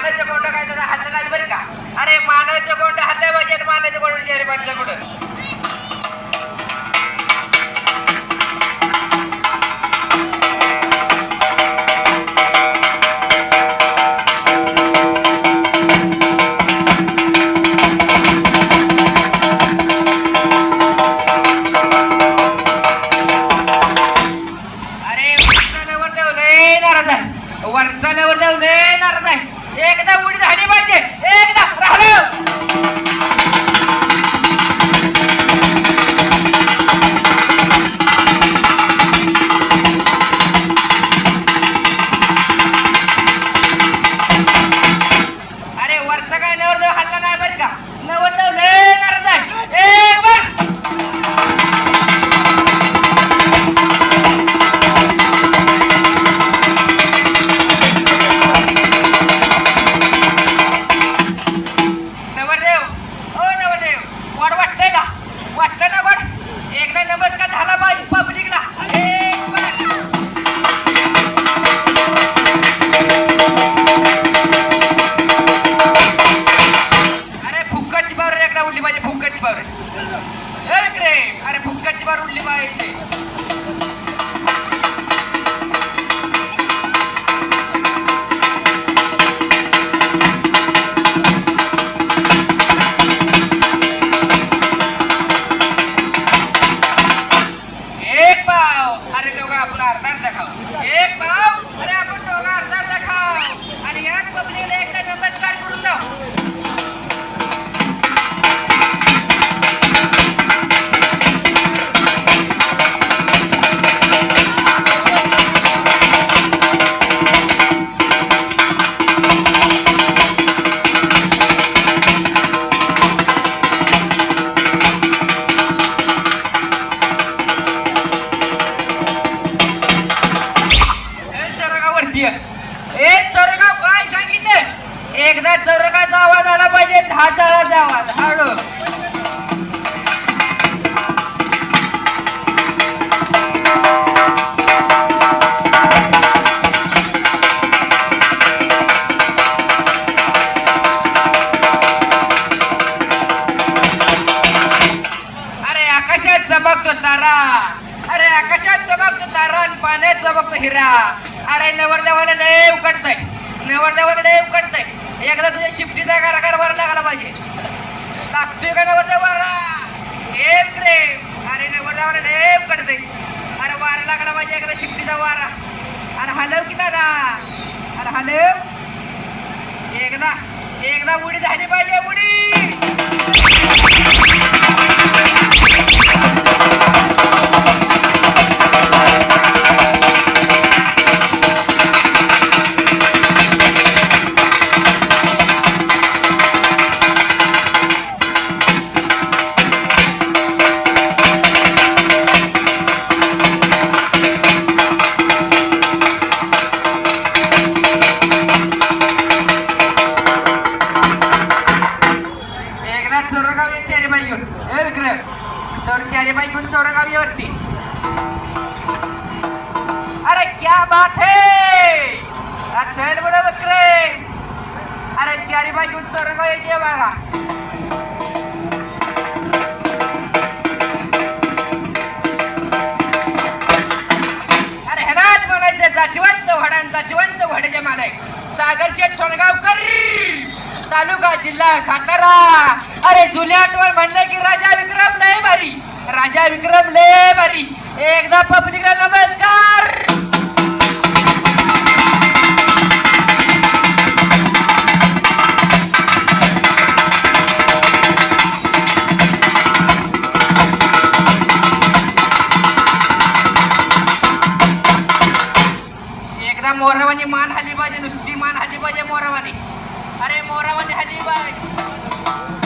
मानाचं कोंड काय त्याचा हल्ला नाही बरं का. अरे मानाचं कोंड हल्ला पाहिजे आणि मानाचं कोंड शहरी पाठचं कुठं. वरचाल्यावर जाऊ लय नाराज आहे. एकदा उडी झाली पाहिजे, एकदा राहिलं. अरे वरचा काय नवरदेव हल्ला नाही बरं का. नवरदेव लय नाराज आहे. एक बस. अरे फुक्काची बार उडली पाहिजे. एक पाव. अरे दोघं आपण अर्धा खाऊ. एक पाव. अरे आपण दोघं अर्धा खाऊ आणि याच पब्लिकला एकदा नमस्कार करून जाऊ. चोरगाव काय सांगितलं. एकदा चोरगाचा आवाज आला पाहिजे. 10 चाळाचा आवाज. हाडो अरे आकाशात चमकतो तारा. अरे आकाशात चमकतो तारा आणि पाण्यात चमकतो हिरा. अरे नवरदेवाला लय उकडतंय. नवरदेवाला लय उकडतंय. एकदा तुझ्या शिफ्टीचा कारखाना वारा लागला पाहिजे. लागतोय का नवरदेव वारा. एक रे. अरे नवरदेवाला लय उकडतंय. अरे वारा लागला पाहिजे एकदा शिफ्टीचा वारा. अरे हलव की दादा. अरे हलव. एकदा उडी झाली पाहिजे. उडी. चारी बाई घेऊन चौरंगावी वरती. अरे क्या बात है. चल बडा बकरे. अरे चारी बाई घेऊन चौरंगाव यायचे बघा. अरे ह्यालाच म्हणायचं जातीवंत घोडा. जातीवंत घोड्याचे मालक सागर शेठ सोनगावकर. तालुका जिल्हा सातारा. अरे जुन्या आठवण म्हणलं की राजा विक्रम लय भारी. राजा विक्रम लय भारी. एकदा पब्लिकला नमस्कार. एकदा मोरावानी मान हल्ली पाहिजे. नुसती मान हल्ली पाहिजे मोरावानी. अरे मोरावानी हल्ली पाहिजे.